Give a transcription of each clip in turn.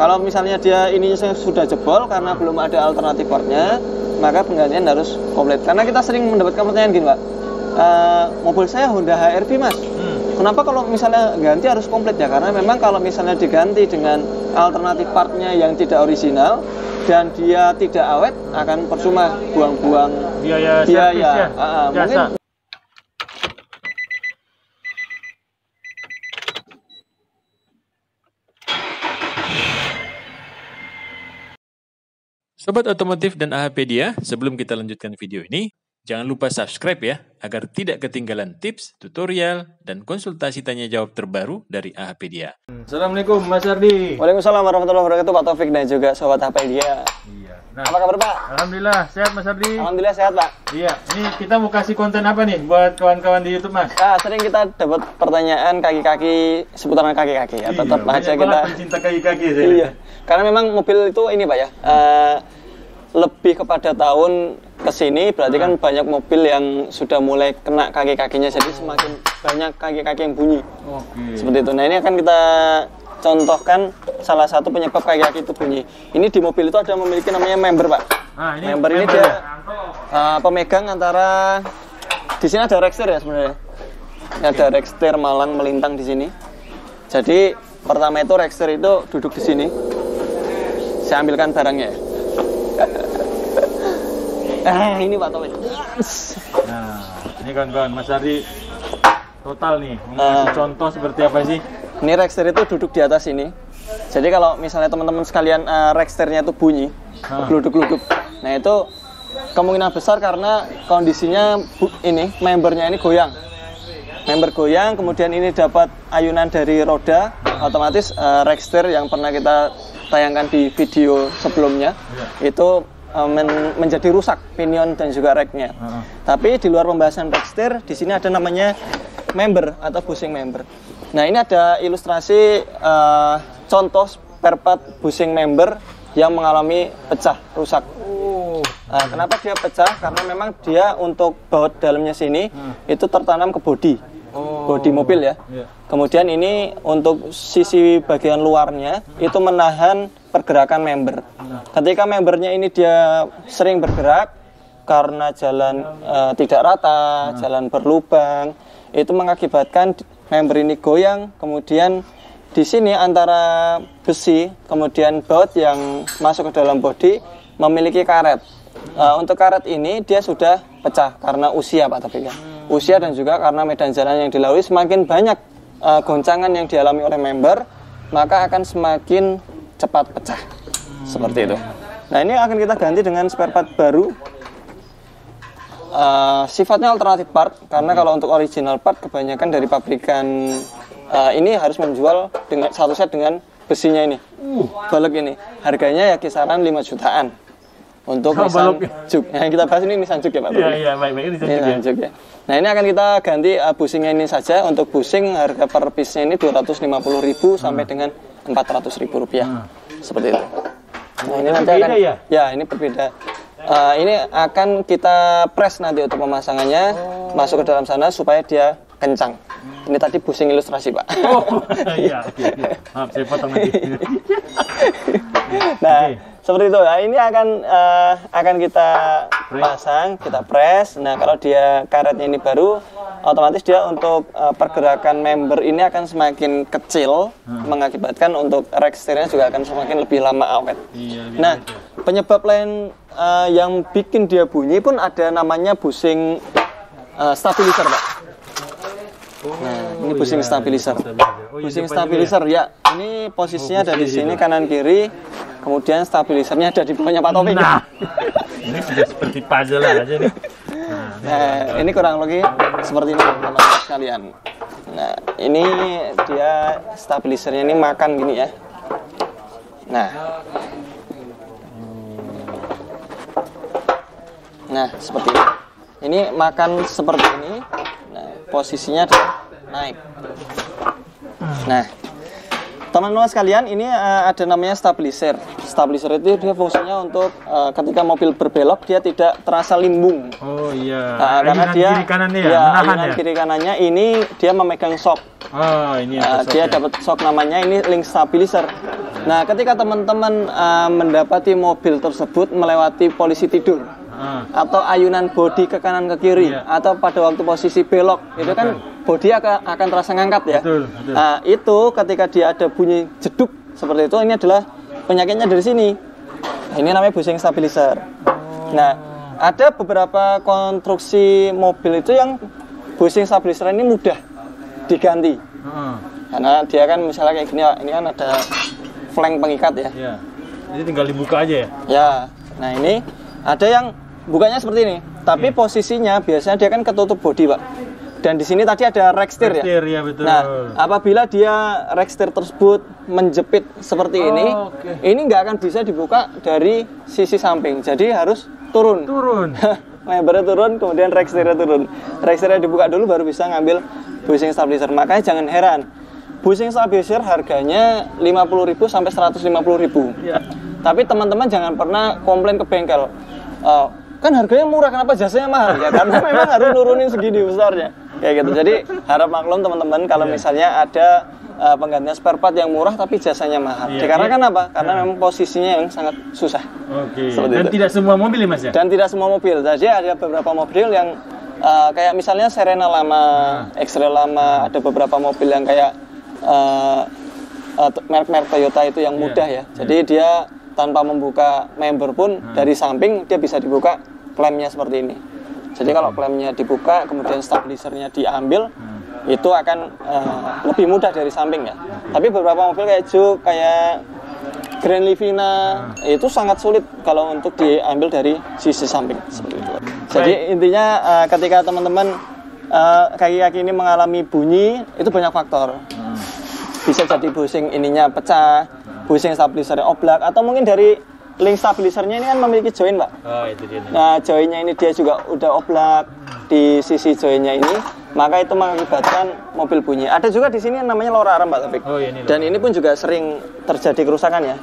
Kalau misalnya dia ini sudah jebol karena belum ada alternatif partnya, maka penggantian harus komplit. Karena kita sering mendapatkan pertanyaan gini, Pak. Mobil saya Honda HR-V, Mas. Kenapa kalau misalnya ganti harus komplit ya? Karena memang kalau misalnya diganti dengan alternatif partnya yang tidak original dan dia tidak awet, akan percuma buang-buang biaya. Mungkin Sobat Otomotif dan AHpedia, sebelum kita lanjutkan video ini, jangan lupa subscribe ya, agar tidak ketinggalan tips, tutorial, dan konsultasi tanya jawab terbaru dari AHpedia. Assalamualaikum Mas Ardi. Waalaikumsalam warahmatullahi wabarakatuh, Pak Taufik dan juga Sobat AHpedia. Iya. Nah, apa kabar, Pak? Alhamdulillah, sehat Mas Ardi. Alhamdulillah sehat, Pak. Iya, ini kita mau kasih konten apa nih buat kawan-kawan di YouTube, Mas? Nah, sering kita dapat pertanyaan kaki-kaki, seputaran kaki-kaki ya. Tetap aja kita pencinta kaki-kaki saya. Iya. Karena memang mobil itu ini, Pak ya. Lebih kepada tahun kesini berarti kan banyak mobil yang sudah mulai kena kaki-kakinya, jadi semakin banyak kaki-kaki yang bunyi. Seperti itu. Nah, ini akan kita contohkan salah satu penyebab kaki-kaki itu bunyi. Ini di mobil itu ada memiliki namanya member, Pak. Member ini dia pemegang antara, di sini ada Rexter ya sebenarnya. Ada Rexter Malang melintang di sini. Jadi pertama itu Rexter itu duduk di sini. Saya ambilkan barangnya. Ini Pak Taufik. Nah, ini kawan-kawan, Mas Ardi total nih mengasih contoh seperti apa sih? Ini Rexter itu duduk di atas ini. Jadi kalau misalnya teman-teman sekalian Rexternya itu bunyi, geluduk-geluduk. Nah, itu kemungkinan besar karena kondisinya ini membernya ini goyang. Member goyang, kemudian ini dapat ayunan dari roda, otomatis Rexter yang pernah kita tayangkan di video sebelumnya itu menjadi rusak pinion dan juga reknya. Tapi di luar pembahasan Rexter, di sini ada namanya member atau bushing member. Nah, ini ada ilustrasi contoh spare part bushing member yang mengalami pecah, rusak. Nah, kenapa dia pecah? Karena memang dia untuk baut dalamnya sini itu tertanam ke bodi mobil ya. Kemudian ini untuk sisi bagian luarnya itu menahan pergerakan member. Ketika membernya ini dia sering bergerak karena jalan tidak rata, jalan berlubang, itu mengakibatkan member ini goyang. Kemudian di sini antara besi kemudian baut yang masuk ke dalam bodi memiliki karet. Untuk karet ini dia sudah pecah karena usia, Pak Taufik ya. Usia dan juga karena medan jalan yang dilalui, semakin banyak goncangan yang dialami oleh member, maka akan semakin cepat pecah. Seperti itu. Nah, ini akan kita ganti dengan spare part baru. Sifatnya alternatif part, karena kalau untuk original part kebanyakan dari pabrikan ini harus menjual dengan satu set dengan besinya ini, balok ini. Harganya ya kisaran 5 jutaan. Untuk Nissan Juke. Yang kita bahas ini Nissan Juke ya, Pak. Iya, baik-baik ini Nissan Juke ya. Nah, ini akan kita ganti bushingnya ini saja. Untuk bushing harga per piece-nya ini 250.000 sampai dengan 400.000 rupiah. Seperti itu. Nah, ini nanti akan ini berbeda. Ini akan kita press nanti untuk pemasangannya, masuk ke dalam sana supaya dia kencang. Ini tadi bushing ilustrasi, Pak. Iya, oke. Maaf, saya potong lagi. Nah, seperti itu. Nah, ini akan kita pasang, kita press. Nah, kalau dia karetnya ini baru, otomatis dia untuk pergerakan member ini akan semakin kecil, mengakibatkan untuk Rexternya juga akan semakin lebih lama awet. Nah, penyebab lain yang bikin dia bunyi pun ada namanya bushing stabilizer, Pak. Nah, ini bushing stabilizer. Bushing stabilizer ya. Ini posisinya dari sini kanan kiri. Kemudian stabilisernya ada di bawahnya Pak Taufik. Nah, ini sudah seperti puzzle aja nih. Nah, ini kurang lebih seperti ini teman-teman sekalian. Nah, ini dia stabilisernya ini makan gini ya. Nah, seperti ini. Ini makan seperti ini. Nah, posisinya adalah naik. Nah, Teman-teman sekalian, ini ada namanya stabilizer. Stabilizer itu dia fungsinya untuk ketika mobil berbelok dia tidak terasa limbung. Oh iya. Karena dia kiri kanannya ya, ya, menahan ya. Kiri kanannya ini dia memegang shock. Oh ini dia dapat shock, namanya ini link stabilizer. Nah, ketika teman-teman mendapati mobil tersebut melewati polisi tidur atau ayunan bodi ke kanan ke kiri atau pada waktu posisi belok, itu kan bodi akan terasa ngangkat ya. Betul. Nah, itu ketika dia ada bunyi jeduk seperti itu, ini adalah penyakitnya dari sini. Ini namanya bushing stabilizer. Nah, ada beberapa konstruksi mobil itu yang bushing stabilizer ini mudah diganti. Karena dia kan misalnya kayak gini, ini kan ada flank pengikat ya. Iya. Jadi tinggal dibuka aja ya. Ya. Nah, ini ada yang bukanya seperti ini, tapi posisinya biasanya dia kan ketutup bodi, Pak. Dan di sini tadi ada rekstir ya. Ya, betul. Nah, apabila dia rekstir tersebut menjepit seperti ini nggak akan bisa dibuka dari sisi samping. Jadi harus turun. Lebarnya turun, kemudian rekstirnya turun. Rekstirnya dibuka dulu baru bisa ngambil bushing stabilizer. Makanya jangan heran, bushing stabilizer harganya 50.000 sampai 150.000. Ya. Tapi teman-teman jangan pernah komplain ke bengkel. Kan harganya murah, kenapa jasanya mahal? Ya karena memang harus nurunin segini besarnya. Kayak gitu. Jadi harap maklum teman-teman kalau misalnya ada penggantian spare part yang murah tapi jasanya mahal. Dikarenakan apa? Karena memang posisinya yang sangat susah. Dan itu tidak semua mobil ya, Mas ya? Dan tidak semua mobil. Jadi ada beberapa mobil yang kayak misalnya Serena lama, X-Trail lama, ada beberapa mobil yang kayak merek-merek Toyota itu yang mudah ya. Jadi dia tanpa membuka member pun dari samping dia bisa dibuka klemnya seperti ini. Jadi kalau klemnya dibuka kemudian stabilizernya diambil, itu akan lebih mudah dari samping ya. Tapi beberapa mobil kayak Juke, kayak Grand Livina itu sangat sulit kalau untuk diambil dari sisi samping seperti itu. Jadi intinya ketika teman-teman kaki-kaki ini mengalami bunyi, itu banyak faktor. Bisa jadi bushing ininya pecah, bushing stabilizernya oblak, atau mungkin dari link stabilizernya ini kan memiliki join, Pak. Oh, itu dia. Nah, joinnya ini dia juga udah oblak di sisi joinnya ini, maka itu mengakibatkan mobil bunyi. Ada juga di sini yang namanya lora arm, Pak Taufik. Dan ini pun juga sering terjadi kerusakan ya.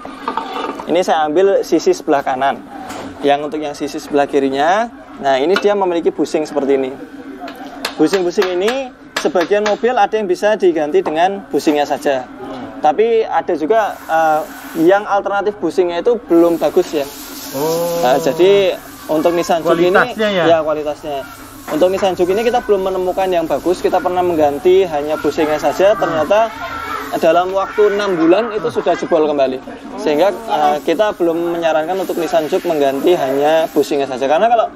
Ini saya ambil sisi sebelah kanan. Yang untuk yang sisi sebelah kirinya, nah ini dia memiliki bushing seperti ini. Bushing-bushing ini sebagian mobil ada yang bisa diganti dengan bushingnya saja. Tapi ada juga yang alternatif bushingnya itu belum bagus ya. Jadi untuk Nissan Juke ini kualitasnya. Untuk Nissan Juke ini kita belum menemukan yang bagus. Kita pernah mengganti hanya bushingnya saja. Ternyata dalam waktu 6 bulan itu sudah jebol kembali. Sehingga kita belum menyarankan untuk Nissan Juke mengganti hanya bushingnya saja. Karena kalau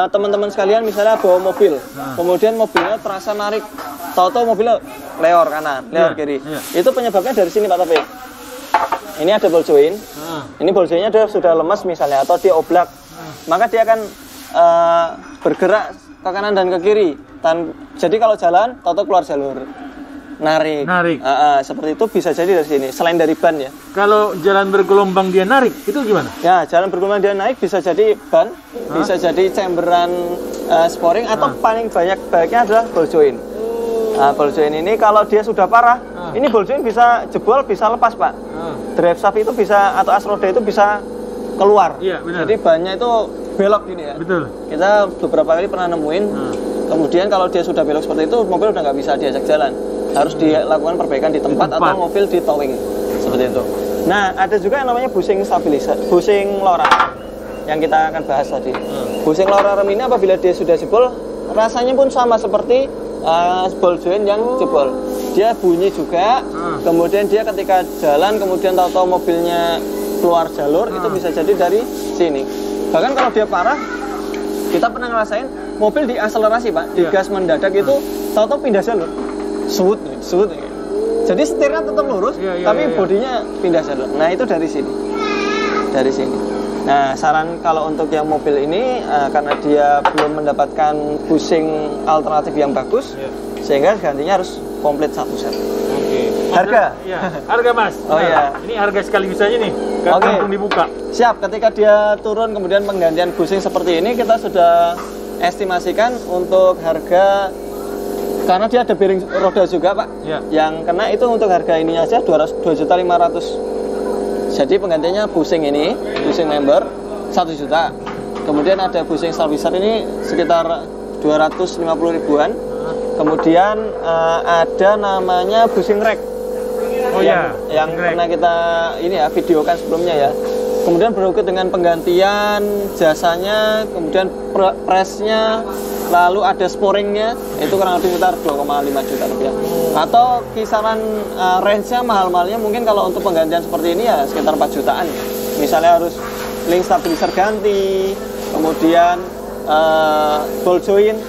teman-teman sekalian misalnya bawa mobil, kemudian mobilnya terasa narik, tahu-tahu mobilnya leor kanan, leor kiri. Itu penyebabnya dari sini, Pak Taufik. Ini ada ball joint. Ini ball jointnya sudah lemas misalnya, atau dia oblak, maka dia akan bergerak ke kanan dan ke kiri. Jadi kalau jalan, tahu-tahu keluar jalur. Narik. Seperti itu bisa jadi dari sini, selain dari ban ya. Kalau jalan bergelombang dia narik, itu gimana? Ya, jalan bergelombang dia naik bisa jadi ban, bisa jadi chamberan sporing, atau paling baiknya adalah ball joint. Ball joint ini kalau dia sudah parah, ini ball joint bisa jebol, bisa lepas, Pak. Drive shaft itu bisa, atau as roda itu bisa keluar. Iya, benar. Jadi bannya itu belok gini ya. Betul. Kita beberapa kali pernah nemuin. Kemudian kalau dia sudah belok seperti itu, mobil udah nggak bisa diajak jalan. Harus dilakukan perbaikan di tempat atau mobil di towing seperti itu. Nah, ada juga yang namanya bushing stabilizer, bushing lora yang kita akan bahas tadi. Bushing lora rem ini apabila dia sudah jebol, rasanya pun sama seperti ball joint yang jebol. Dia bunyi juga, kemudian dia ketika jalan kemudian tahu-tahu mobilnya keluar jalur, itu bisa jadi dari sini. Bahkan kalau dia parah, kita pernah ngerasain mobil diakselerasi, Pak, digas mendadak itu tahu-tahu pindah jalur. Suut. Jadi setirnya tetap lurus, tapi bodinya pindah jalur. Nah, itu dari sini. Nah, saran kalau untuk yang mobil ini karena dia belum mendapatkan bushing alternatif yang bagus, sehingga gantinya harus komplit satu set. Harga? Harga, Mas. Ini harga sekaligus aja nih. Langsung dibuka. Siap. Ketika dia turun kemudian penggantian bushing seperti ini, kita sudah estimasikan untuk harga Karena dia ada bearing roda juga, Pak. Ya. Yang kena itu untuk harga ininya aja 2.500.000. Jadi penggantinya bushing ini, bushing member 1 juta. Kemudian ada bushing stabilizer ini sekitar 250 ribuan. Kemudian ada namanya bushing rack. Oh ya, yang pernah kita ini ya videokan sebelumnya ya. Kemudian berikut dengan penggantian jasanya, kemudian pressnya, lalu ada sporingnya, itu kurang lebih sekitar 2,5 juta rupiah. Atau kisaran range-nya mahal-mahalnya mungkin kalau untuk penggantian seperti ini ya sekitar 4 jutaan. Misalnya harus link stabilizer ganti, kemudian ball joint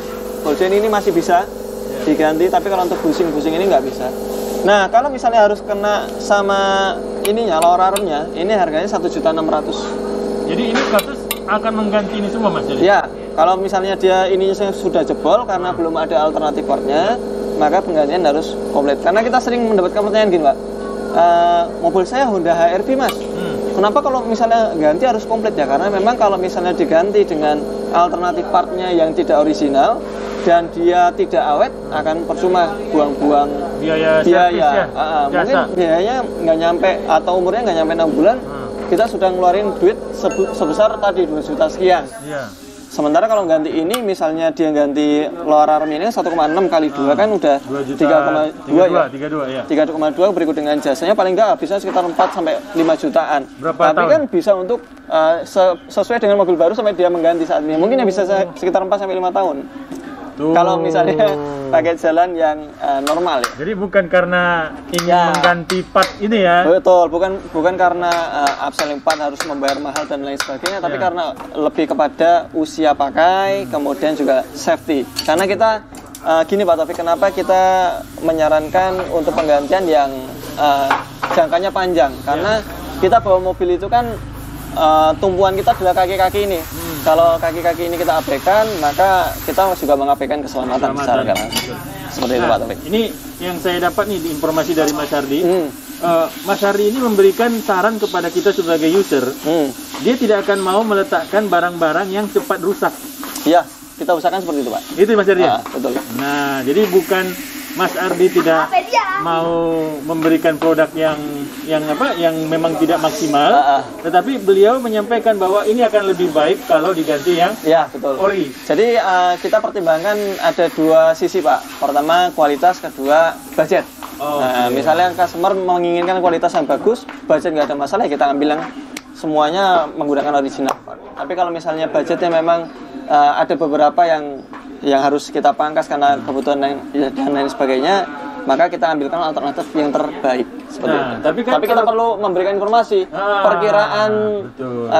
ini masih bisa diganti, tapi kalau untuk bushing ini nggak bisa. Nah, kalau misalnya harus kena sama ininya, lower armnya, ini harganya 1.600.000. Jadi ini Katus akan mengganti ini semua, Mas? Jadi? Ya, kalau misalnya dia ininya sudah jebol karena belum ada alternatif partnya, maka penggantian harus komplit. Karena kita sering mendapatkan pertanyaan gini, Pak. Mobil saya Honda HR-V, Mas. Kenapa kalau misalnya ganti harus komplit ya? Karena memang kalau misalnya diganti dengan alternatif partnya yang tidak original dan dia tidak awet, akan percuma buang-buang biaya. Mungkin biayanya nggak nyampe atau umurnya nggak nyampe 6 bulan, kita sudah ngeluarin duit sebesar tadi 2 juta sekian. Sementara kalau ganti ini, misalnya dia ganti lower arm ini 1,6 kali 2 kan udah 3,2 ya. 3,2 berikut dengan jasanya paling nggak habisnya sekitar 4 sampai 5 jutaan. Berapa Tapi tahun? kan bisa untuk sesuai dengan mobil baru sampai dia mengganti saat ini. Mungkin ya bisa sekitar 4 sampai 5 tahun. Kalau misalnya pakai jalan yang normal ya. Jadi bukan karena ingin mengganti part ini ya. Betul, bukan karena upselling part harus membayar mahal dan lain sebagainya, tapi karena lebih kepada usia pakai, kemudian juga safety. Karena kita gini Pak Taufik, kenapa kita menyarankan untuk penggantian yang jangkanya panjang? Karena kita bawa mobil itu kan tumpuan kita adalah kaki-kaki ini. Kalau kaki-kaki ini kita abaikan, maka kita juga mengabaikan keselamatan secara langsung. Seperti itu Pak Taufik. Ini yang saya dapat nih informasi dari Mas Hardi. Mas Hardi ini memberikan saran kepada kita sebagai user. Dia tidak akan mau meletakkan barang-barang yang cepat rusak. Iya, kita usahakan seperti itu Pak. Itu Mas Hardi. Betul. Nah, jadi bukan Mas Ardi tidak mau memberikan produk yang memang tidak maksimal, tetapi beliau menyampaikan bahwa ini akan lebih baik kalau diganti yang betul. ori. Jadi kita pertimbangkan ada 2 sisi Pak. Pertama kualitas, kedua budget. Misalnya customer menginginkan kualitas yang bagus, budget nggak ada masalah, ya kita ambil yang semuanya menggunakan original. Tapi kalau misalnya budgetnya memang ada beberapa yang harus kita pangkas karena kebutuhan dan lain sebagainya, maka kita ambilkan alternatif yang terbaik seperti itu. Tapi kita perlu memberikan informasi perkiraan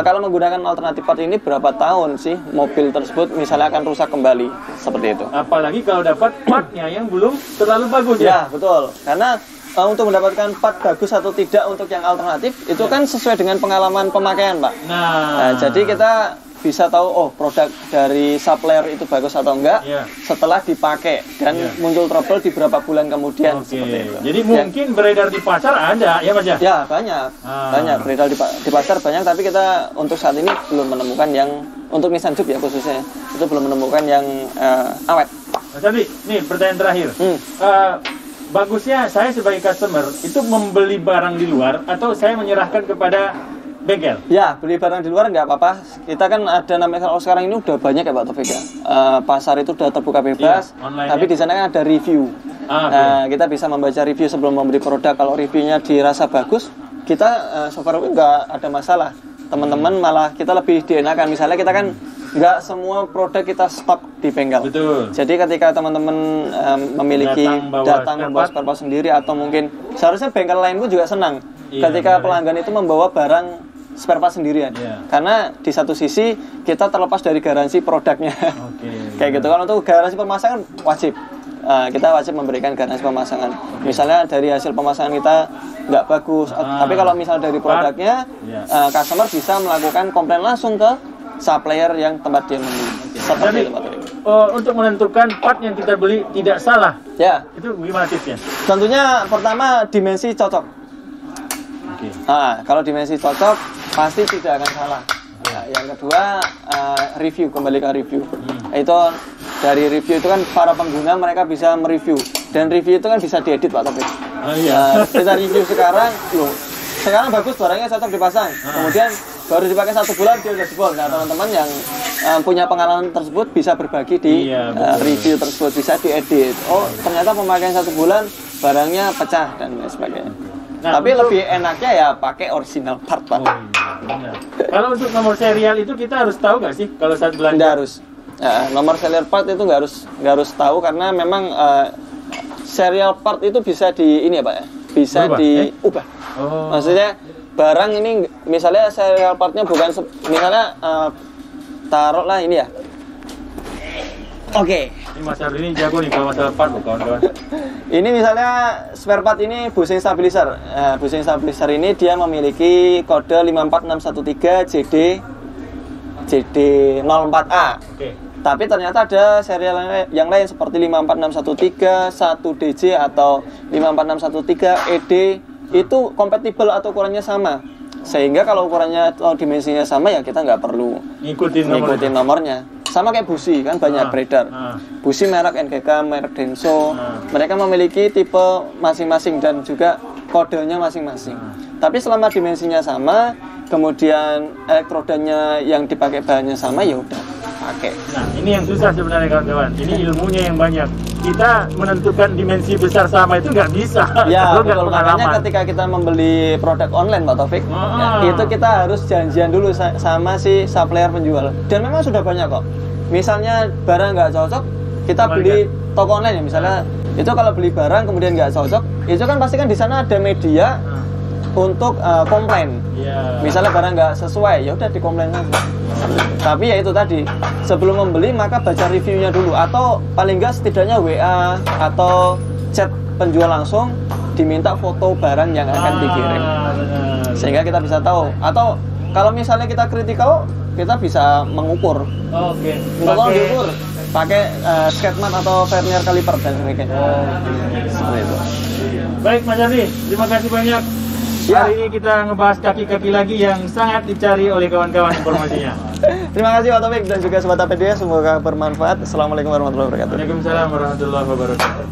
kalau menggunakan alternatif part ini berapa tahun sih mobil tersebut misalnya akan rusak kembali, seperti itu. Apalagi kalau dapat partnya yang belum terlalu bagus ya. Betul. Karena untuk mendapatkan part bagus atau tidak untuk yang alternatif itu kan sesuai dengan pengalaman pemakaian Pak. Nah, jadi kita bisa tahu produk dari supplier itu bagus atau enggak setelah dipakai dan muncul trouble di beberapa bulan kemudian. Seperti itu. Jadi mungkin beredar di pasar ada ya Mas ya? Ya banyak, beredar di pasar banyak, tapi kita untuk saat ini belum menemukan yang untuk Nissan Juke ya khususnya itu belum menemukan yang awet. Mas Andi, nih pertanyaan terakhir. Bagusnya saya sebagai customer itu membeli barang di luar atau saya menyerahkan kepada bengkel? Ya, beli barang di luar nggak apa-apa. Kita kan ada namanya, kalau sekarang ini udah banyak ya Pak Taufik ya. Pasar itu udah terbuka bebas, tapi di sana kan ada review. Kita bisa membaca review sebelum membeli produk. Kalau reviewnya dirasa bagus, kita so far nggak ada masalah. Teman-teman malah kita lebih dienakan. Misalnya kita kan nggak semua produk kita stok di bengkel. Betul. Jadi ketika teman-teman memiliki datang membawa spare part sendiri, atau mungkin seharusnya bengkel lain pun juga senang ketika pelanggan itu membawa barang spare part sendirian. Karena di satu sisi kita terlepas dari garansi produknya. Kayak gitu. Kalau untuk garansi pemasangan wajib. Kita wajib memberikan garansi pemasangan. Misalnya dari hasil pemasangan kita nggak bagus, tapi kalau misalnya dari produknya, customer bisa melakukan komplain langsung ke supplier yang tempat dia membeli. Seperti itu, untuk menentukan part yang kita beli tidak salah. Itu gimana tipsnya? Tentunya pertama dimensi cocok. Kalau dimensi cocok pasti tidak akan salah. Yang kedua review, kembali ke review. Itu dari review itu kan para pengguna mereka bisa mereview, dan review itu kan bisa diedit Pak Taufik. Oh iya. Kita review sekarang, loh sekarang bagus barangnya cocok dipasang, kemudian baru dipakai 1 bulan dia udah jebol. Nah teman-teman yang punya pengalaman tersebut bisa berbagi di review tersebut, bisa diedit. Oh ternyata pemakaian 1 bulan barangnya pecah dan lain sebagainya. Nah, tapi lebih enaknya ya pakai original part Pak. Kalau untuk nomor serial itu kita harus tahu nggak sih kalau saat belanja? Nggak harus. Nomor serial part itu nggak harus tahu, karena memang serial part itu bisa di ini ya Pak ya, bisa diubah. Maksudnya barang ini misalnya serial partnya bukan misalnya taruhlah ini ya. Oke. Ini Mas Ardi ini jago nih kalau masalah part kawan-kawan. Ini misalnya spare part ini bushing stabilizer. Bushing stabilizer ini dia memiliki kode 54613 JD04A. Oke. Tapi ternyata ada serial yang lain seperti 54613 1DJ atau 54613 ED, itu kompatibel atau ukurannya sama. Sehingga kalau ukurannya atau dimensinya sama ya kita nggak perlu ngikutin nomornya. Sama kayak busi kan banyak beredar. Busi merek NGK, merek Denso, mereka memiliki tipe masing-masing dan juga kodenya masing-masing. Tapi selama dimensinya sama, kemudian elektrodanya yang dipakai bahannya sama, ya udah pakai. Nah ini yang susah sebenarnya kawan-kawan. Ini ilmunya yang banyak. Kita menentukan dimensi besar sama itu nggak bisa. Ya betul, makanya ketika kita membeli produk online Pak Taufik, itu kita harus janjian dulu sama si supplier penjual. Dan memang sudah banyak kok. Misalnya barang nggak cocok, kita beli toko online ya misalnya. Itu kalau beli barang kemudian nggak cocok, itu kan pasti kan di sana ada media untuk komplain. Misalnya barang nggak sesuai, ya udah dikomplain saja. Tapi ya itu tadi, sebelum membeli maka baca reviewnya dulu, atau paling nggak setidaknya WA atau chat penjual langsung diminta foto barang yang akan dikirim, sehingga kita bisa tahu. Atau kalau misalnya kita kritikal, kita bisa mengukur. Kalau diukur pakai sketmat atau vernier caliper dan sebagainya. Seperti itu. Baik Mas Ardi, terima kasih banyak. Hari ini kita ngebahas kaki-kaki lagi yang sangat dicari oleh kawan-kawan informasinya. Terima kasih Pak Taufik dan juga Sobat APD, semoga bermanfaat. Assalamualaikum warahmatullahi wabarakatuh. Waalaikumsalam warahmatullahi wabarakatuh.